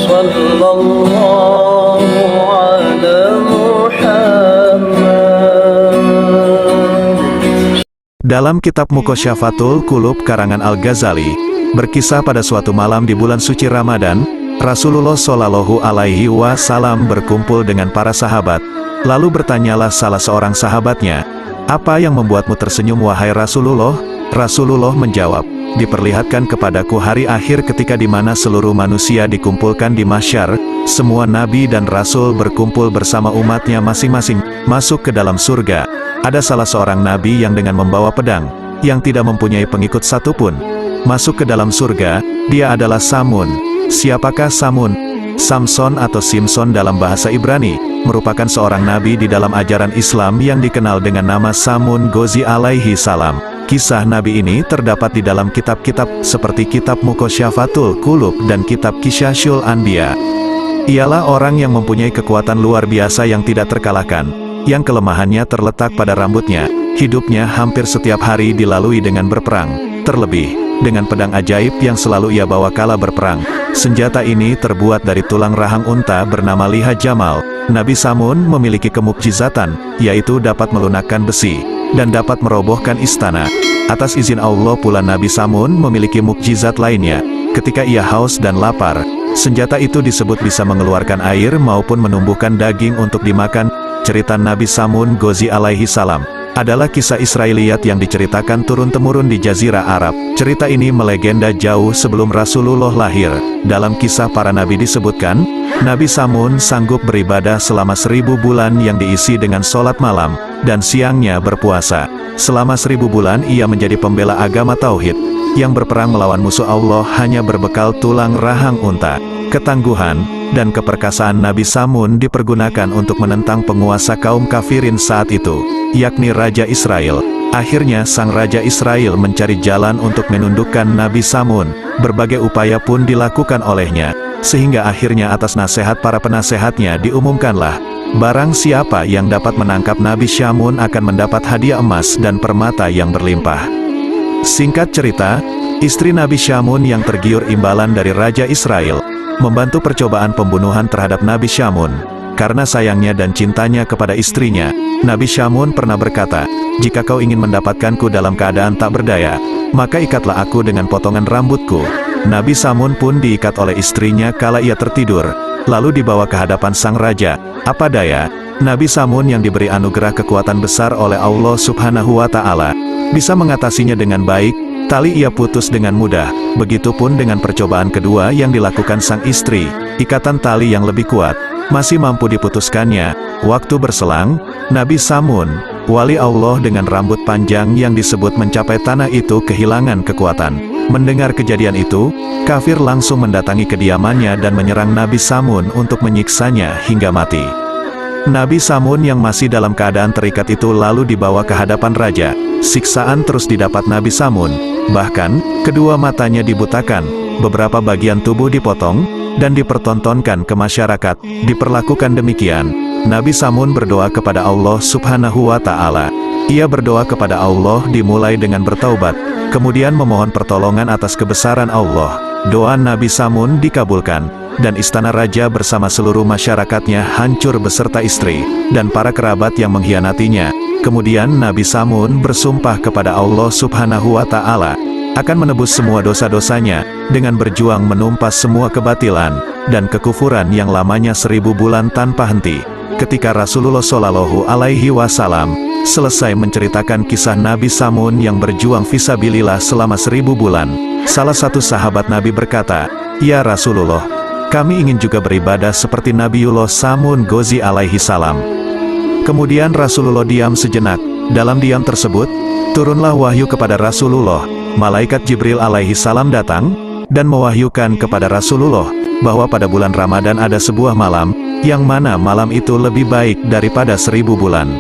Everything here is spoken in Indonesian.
Sallallahu ala Muhammad. Dalam kitab Muqasyafatul Qulub karangan Al-Ghazali, berkisah pada suatu malam di bulan suci Ramadan, Rasulullah Shallallahu Alaihi Wasallam berkumpul dengan para sahabat. Lalu bertanyalah salah seorang sahabatnya, "Apa yang membuatmu tersenyum wahai Rasulullah?" Rasulullah menjawab, "Diperlihatkan kepadaku hari akhir ketika di mana seluruh manusia dikumpulkan di mahsyar, semua nabi dan rasul berkumpul bersama umatnya masing-masing, masuk ke dalam surga. Ada salah seorang nabi yang dengan membawa pedang, yang tidak mempunyai pengikut satupun, masuk ke dalam surga, dia adalah Samun." Siapakah Samun? Samson atau Simson dalam bahasa Ibrani, merupakan seorang nabi di dalam ajaran Islam yang dikenal dengan nama Samun Ghazi alaihi salam. Kisah nabi ini terdapat di dalam kitab-kitab seperti kitab Muqasyafatul Qulub dan kitab Qisasul Anbiya. Ialah orang yang mempunyai kekuatan luar biasa yang tidak terkalahkan, yang kelemahannya terletak pada rambutnya. Hidupnya hampir setiap hari dilalui dengan berperang, terlebih dengan pedang ajaib yang selalu ia bawa kala berperang. Senjata ini terbuat dari tulang rahang unta bernama liha jamal. Nabi Samun memiliki kemukjizatan, yaitu dapat melunakkan besi, dan dapat merobohkan istana. Atas izin Allah pula Nabi Samun memiliki mukjizat lainnya. Ketika ia haus dan lapar, senjata itu disebut bisa mengeluarkan air maupun menumbuhkan daging untuk dimakan. Cerita Nabi Samun Ghazi alaihi salam adalah kisah Israiliyat yang diceritakan turun-temurun di Jazirah Arab. Cerita ini melegenda jauh sebelum Rasulullah lahir. Dalam kisah para nabi disebutkan, Nabi Samun sanggup beribadah selama 1000 bulan yang diisi dengan sholat malam, dan siangnya berpuasa. Selama 1000 bulan ia menjadi pembela agama Tauhid, yang berperang melawan musuh Allah hanya berbekal tulang rahang unta. Ketangguhan dan keperkasaan Nabi Samun dipergunakan untuk menentang penguasa kaum kafirin saat itu, yakni Raja Israel. Akhirnya sang Raja Israel mencari jalan untuk menundukkan Nabi Samun. Berbagai upaya pun dilakukan olehnya, sehingga akhirnya atas nasihat para penasehatnya diumumkanlah, barang siapa yang dapat menangkap Nabi Samun akan mendapat hadiah emas dan permata yang berlimpah. Singkat cerita, istri Nabi Samun yang tergiur imbalan dari Raja Israel, membantu percobaan pembunuhan terhadap Nabi Samun. Karena sayangnya dan cintanya kepada istrinya, Nabi Samun pernah berkata, "Jika kau ingin mendapatkanku dalam keadaan tak berdaya, maka ikatlah aku dengan potongan rambutku." Nabi Samun pun diikat oleh istrinya kala ia tertidur, lalu dibawa ke hadapan sang raja. Apa daya, Nabi Samun yang diberi anugerah kekuatan besar oleh Allah Subhanahu wa Ta'ala, bisa mengatasinya dengan baik. Tali ia putus dengan mudah. Begitupun dengan percobaan kedua yang dilakukan sang istri. Ikatan tali yang lebih kuat masih mampu diputuskannya. Waktu berselang, Nabi Samun, wali Allah dengan rambut panjang yang disebut mencapai tanah itu, kehilangan kekuatan. Mendengar kejadian itu, kafir langsung mendatangi kediamannya dan menyerang Nabi Samun untuk menyiksanya hingga mati. Nabi Samun yang masih dalam keadaan terikat itu lalu dibawa ke hadapan raja. Siksaan terus didapat Nabi Samun, bahkan kedua matanya dibutakan, beberapa bagian tubuh dipotong, dan dipertontonkan ke masyarakat. Diperlakukan demikian, Nabi Samun berdoa kepada Allah Subhanahu wa Ta'ala. Ia berdoa kepada Allah dimulai dengan bertaubat, kemudian memohon pertolongan atas kebesaran Allah. Doa Nabi Samun dikabulkan, dan istana raja bersama seluruh masyarakatnya hancur beserta istri dan para kerabat yang mengkhianatinya. Kemudian Nabi Samun bersumpah kepada Allah Subhanahu wa Ta'ala akan menebus semua dosa-dosanya dengan berjuang menumpas semua kebatilan dan kekufuran yang lamanya 1000 bulan tanpa henti. Ketika Rasulullah Shallallahu Alaihi Wasallam selesai menceritakan kisah Nabi Samun yang berjuang fisabilillah selama 1000 bulan, salah satu sahabat Nabi berkata, "Ya Rasulullah, kami ingin juga beribadah seperti Nabiullah Samun Ghazi alaihi salam." Kemudian Rasulullah diam sejenak. Dalam diam tersebut, turunlah wahyu kepada Rasulullah. Malaikat Jibril alaihi salam datang dan mewahyukan kepada Rasulullah bahwa pada bulan Ramadan ada sebuah malam, yang mana malam itu lebih baik daripada 1000 bulan.